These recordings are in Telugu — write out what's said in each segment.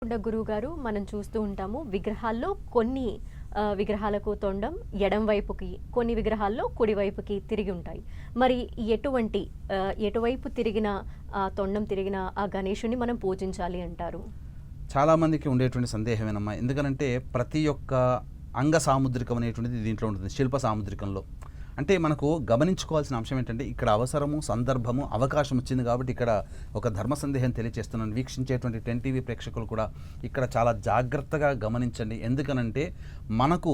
గురువు గారు మనం చూస్తూ ఉంటాము విగ్రహాల్లో కొన్ని విగ్రహాలకు తొండం ఎడం వైపుకి కొన్ని విగ్రహాల్లో కుడి వైపుకి తిరిగి ఉంటాయి. మరి ఎటువైపు తిరిగిన తొండం తిరిగిన ఆ గణేశుని మనం పూజించాలి అంటారు? చాలామందికి ఉండేటువంటి సందేహమేనమ్మా. ఎందుకనంటే ప్రతి ఒక్క అంగ సాముద్రికం అనేటువంటిది దీంట్లో ఉంటుంది, శిల్ప సాముద్రికంలో. అంటే మనకు గమనించుకోవాల్సిన అంశం ఏంటంటే ఇక్కడ అవసరము, సందర్భము, అవకాశం వచ్చింది కాబట్టి ఇక్కడ ఒక ధర్మ సందేహం తెలియజేస్తున్నాను. వీక్షించేటువంటి 10 టీవీ ప్రేక్షకులు కూడా ఇక్కడ చాలా జాగ్రత్తగా గమనించండి. ఎందుకనంటే మనకు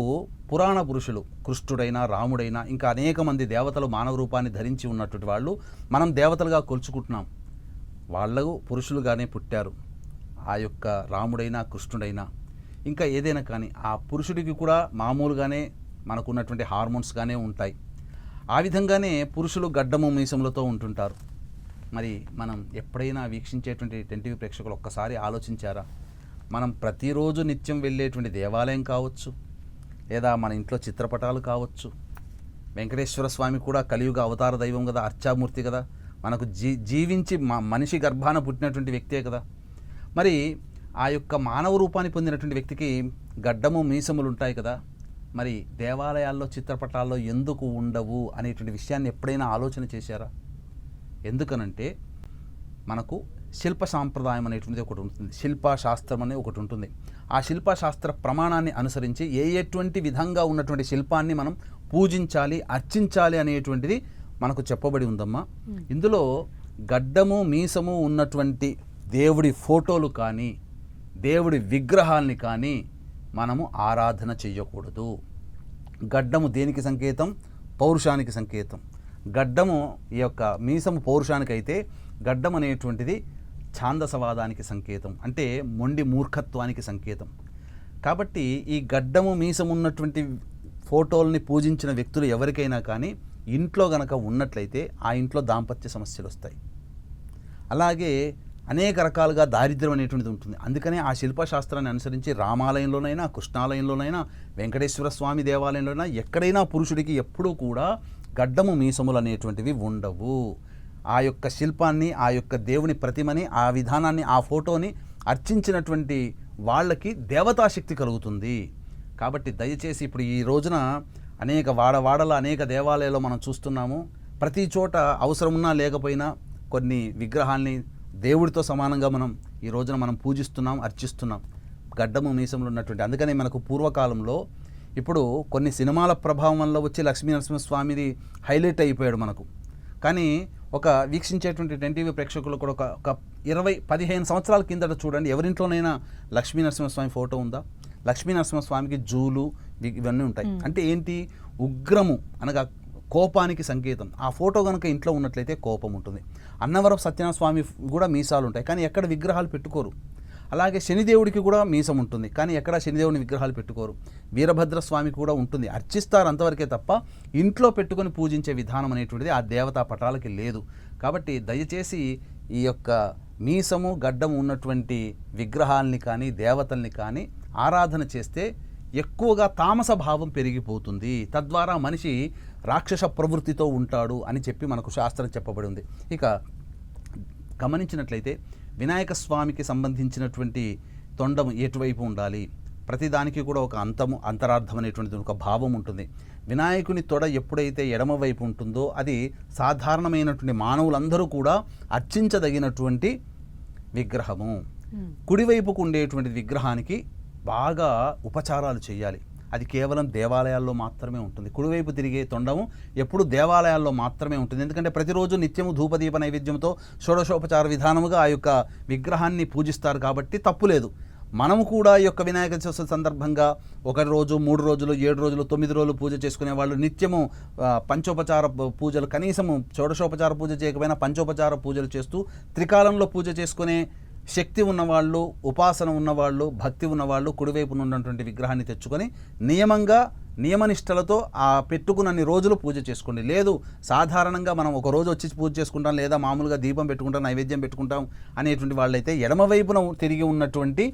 పురాణ పురుషులు కృష్ణుడైనా, రాముడైనా, ఇంకా అనేక మంది దేవతలు మానవ రూపాన్ని ధరించి ఉన్నటువంటి వాళ్ళు మనం దేవతలుగా కొలుచుకుంటున్నాం. వాళ్ళు పురుషులుగానే పుట్టారు. ఆ యొక్క రాముడైనా, కృష్ణుడైనా, ఇంకా ఏదైనా కానీ ఆ పురుషుడికి కూడా మామూలుగానే మనకున్నటువంటి హార్మోన్స్గానే ఉంటాయి. ఆ విధంగానే పురుషులు గడ్డము మీసములతో ఉంటుంటారు. మరి మనం ఎప్పుడైనా వీక్షించేటువంటి 10 టీవీ ప్రేక్షకులు ఒక్కసారి ఆలోచించారా? మనం ప్రతిరోజు నిత్యం వెళ్ళేటువంటి దేవాలయం కావచ్చు, లేదా మన ఇంట్లో చిత్రపటాలు కావచ్చు. వెంకటేశ్వర స్వామి కూడా కలియుగ అవతార దైవం కదా, అర్చామూర్తి కదా, మనకు జీవించి మనిషి గర్భాన పుట్టినటువంటి వ్యక్తే కదా. మరి ఆ యొక్క మానవ రూపాన్ని పొందినటువంటి వ్యక్తికి గడ్డము మీసములు ఉంటాయి కదా. మరి దేవాలయాల్లో చిత్రపటాల్లో ఎందుకు ఉండవు అనేటువంటి విషయాన్ని ఎప్పుడైనా ఆలోచన చేశారా? ఎందుకనంటే మనకు శిల్ప సాంప్రదాయం అనేటువంటిది ఒకటి ఉంటుంది, శిల్పశాస్త్రం అనే ఒకటి ఉంటుంది. ఆ శిల్పశాస్త్ర ప్రమాణాన్ని అనుసరించి ఎటువంటి విధంగా ఉన్నటువంటి శిల్పాన్ని మనం పూజించాలి, అర్చించాలి అనేటువంటిది మనకు చెప్పబడి ఉందమ్మా. ఇందులో గడ్డము మీసము ఉన్నటువంటి దేవుడి ఫోటోలు కానీ, దేవుడి విగ్రహాల్ని కానీ మనము ఆరాధన చెయ్యకూడదు. గడ్డము దేనికి సంకేతం? పౌరుషానికి సంకేతం. గడ్డము ఈ యొక్క మీసము పౌరుషానికి అయితే గడ్డం అనేటువంటిది ఛాందసవాదానికి సంకేతం, అంటే మొండి మూర్ఖత్వానికి సంకేతం. కాబట్టి ఈ గడ్డము మీసము ఉన్నటువంటి ఫోటోల్ని పూజించిన వ్యక్తులు ఎవరికైనా కానీ ఇంట్లో గనక ఉన్నట్లయితే ఆ ఇంట్లో దాంపత్య సమస్యలు వస్తాయి. అలాగే అనేక రకాలుగా దారిద్ర్యం అనేటువంటిది ఉంటుంది. అందుకనే ఆ శిల్పశాస్త్రాన్ని అనుసరించి రామాలయంలోనైనా, కృష్ణాలయంలోనైనా, వెంకటేశ్వర స్వామి దేవాలయంలోనైనా ఎక్కడైనా పురుషుడికి ఎప్పుడూ కూడా గడ్డము మీసములు అనేటువంటివి ఉండవు. ఆ యొక్క శిల్పాన్ని, ఆ యొక్క దేవుని ప్రతిమని, ఆ విధానాన్ని, ఆ ఫోటోని అర్చించినటువంటి వాళ్ళకి దేవతాశక్తి కలుగుతుంది. కాబట్టి దయచేసి ఇప్పుడు ఈ రోజున అనేక వాడవాడల అనేక దేవాలయాల్లో మనం చూస్తున్నాము. ప్రతి చోట అవసరమున్నా లేకపోయినా కొన్ని విగ్రహాల్ని దేవుడితో సమానంగా మనం ఈ రోజున మనం పూజిస్తున్నాం, అర్చిస్తున్నాం గడ్డము మీసములు ఉన్నటువంటి. అందుకని మనకు పూర్వకాలంలో ఇప్పుడు కొన్ని సినిమాల ప్రభావం వల్ల వచ్చి లక్ష్మీనరసింహస్వామిది హైలైట్ అయిపోయాడు మనకు. కానీ ఒక వీక్షించేటువంటి 10 టీవీ ప్రేక్షకులు కూడా ఒక 20-15 సంవత్సరాల కిందట చూడండి, ఎవరింట్లోనైనా లక్ష్మీనరసింహస్వామి ఫోటో ఉందా? లక్ష్మీనరసింహస్వామికి జూలు ఇవన్నీ ఉంటాయి. అంటే ఏంటి? ఉగ్రము అనగా కోపానికి సంకేతం. ఆ ఫోటో కనుక ఇంట్లో ఉన్నట్లయితే కోపం ఉంటుంది. అన్నవరం సత్యనారాయణ స్వామి కూడా మీసాలు ఉంటాయి, కానీ ఎక్కడ విగ్రహాలు పెట్టుకోరు. అలాగే శనిదేవుడికి కూడా మీసం ఉంటుంది, కానీ ఎక్కడ శనిదేవుని విగ్రహాలు పెట్టుకోరు. వీరభద్ర స్వామికి కూడా ఉంటుంది, అర్చిస్తారు అంతవరకే తప్ప ఇంట్లో పెట్టుకొని పూజించే విధానం అనేటువంటిది ఆ దేవతా పటాలకి లేదు. కాబట్టి దయచేసి ఈ యొక్క మీసము, గడ్డము ఉన్నటువంటి విగ్రహాల్ని కానీ, దేవతల్ని కానీ ఆరాధన చేస్తే ఎక్కువగా తామస భావం పెరిగిపోతుంది. తద్వారా మనిషి రాక్షస ప్రవృత్తితో ఉంటాడు అని చెప్పి మనకు శాస్త్రం చెప్పబడి ఉంది. ఇక గమనించినట్లయితే వినాయక స్వామికి సంబంధించినటువంటి తొండం ఎటువైపు ఉండాలి? ప్రతిదానికి కూడా ఒక అంతరార్థం అనేటువంటిది, ఒక భావం ఉంటుంది. వినాయకుని తొడ ఎప్పుడైతే ఎడమ వైపు ఉంటుందో అది సాధారణమైనటువంటి మానవులందరూ కూడా అర్చించదగినటువంటి విగ్రహము. కుడివైపుకు ఉండేటువంటి విగ్రహానికి బాగా ఉపచారాలు చేయాలి. అది కేవలం దేవాలయాల్లో మాత్రమే ఉంటుంది. కుడివైపు తిరిగే తొండము ఎప్పుడు దేవాలయాల్లో మాత్రమే ఉంటుంది. ఎందుకంటే ప్రతిరోజు నిత్యము ధూపదీప నైవేద్యంతో షోడశోపచార విధానముగా ఆ యొక్క విగ్రహాన్ని పూజిస్తారు కాబట్టి తప్పులేదు. మనము కూడా ఈ యొక్క వినాయక చవితి సందర్భంగా 1 రోజు, 3 రోజులు, 7 రోజులు, 9 రోజులు పూజ చేసుకునే వాళ్ళు నిత్యము పంచోపచార పూజలు, కనీసము షోడశోపచార పూజ చేయకపోయినా పంచోపచార పూజలు చేస్తూ త్రికాలంలో పూజ చేసుకునే శక్తి ఉన్నవాళ్ళు, ఉపాసన ఉన్నవాళ్ళు, భక్తి ఉన్నవాళ్ళు కుడివైపున ఉన్నటువంటి విగ్రహాన్ని తెచ్చుకొని నియమంగా, నియమనిష్టలతో ఆ పెట్టుకున్నన్ని రోజులు పూజ చేసుకోండి. లేదు సాధారణంగా మనం ఒక రోజు వచ్చి పూజ చేసుకుంటాం, లేదా మామూలుగా దీపం పెట్టుకుంటాం, నైవేద్యం పెట్టుకుంటాం అనేటువంటి వాళ్ళైతే ఎడమవైపున తిరిగి ఉన్నటువంటి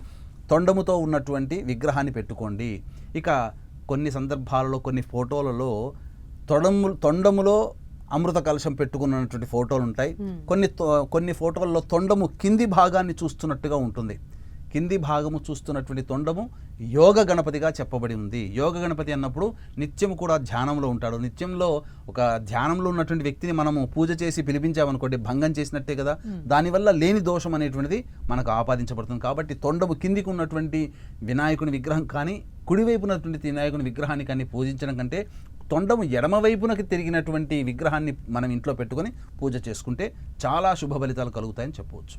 తొండముతో ఉన్నటువంటి విగ్రహాన్ని పెట్టుకోండి. ఇక కొన్ని సందర్భాలలో, కొన్ని ఫోటోలలో తొండములో అమృత కలశం పెట్టుకున్నటువంటి ఫోటోలు ఉంటాయి. కొన్ని ఫోటోల్లో తొండము కింది భాగాన్ని చూస్తున్నట్టుగా ఉంటుంది. కింది భాగము చూస్తున్నటువంటి తొండము యోగ గణపతిగా చెప్పబడి ఉంది. యోగ గణపతి అన్నప్పుడు నిత్యం కూడా ధ్యానంలో ఉంటాడు. నిత్యంలో ఒక ధ్యానంలో ఉన్నటువంటి వ్యక్తిని మనము పూజ చేసి పిలిపించామనుకోండి, భంగం చేసినట్టే కదా. దానివల్ల లేని దోషం అనేటువంటిది మనకు ఆపాదించబడుతుంది. కాబట్టి తొండము కిందికి ఉన్నటువంటి వినాయకుని విగ్రహం కానీ, కుడివైపు ఉన్నటువంటి వినాయకుని విగ్రహాన్ని కానీ పూజించడం కంటే తొండము ఎడమవైపునకి తిరిగినటువంటి విగ్రహాన్ని మనం ఇంట్లో పెట్టుకొని పూజ చేసుకుంటే చాలా శుభ ఫలితాలు కలుగుతాయని చెప్పవచ్చు.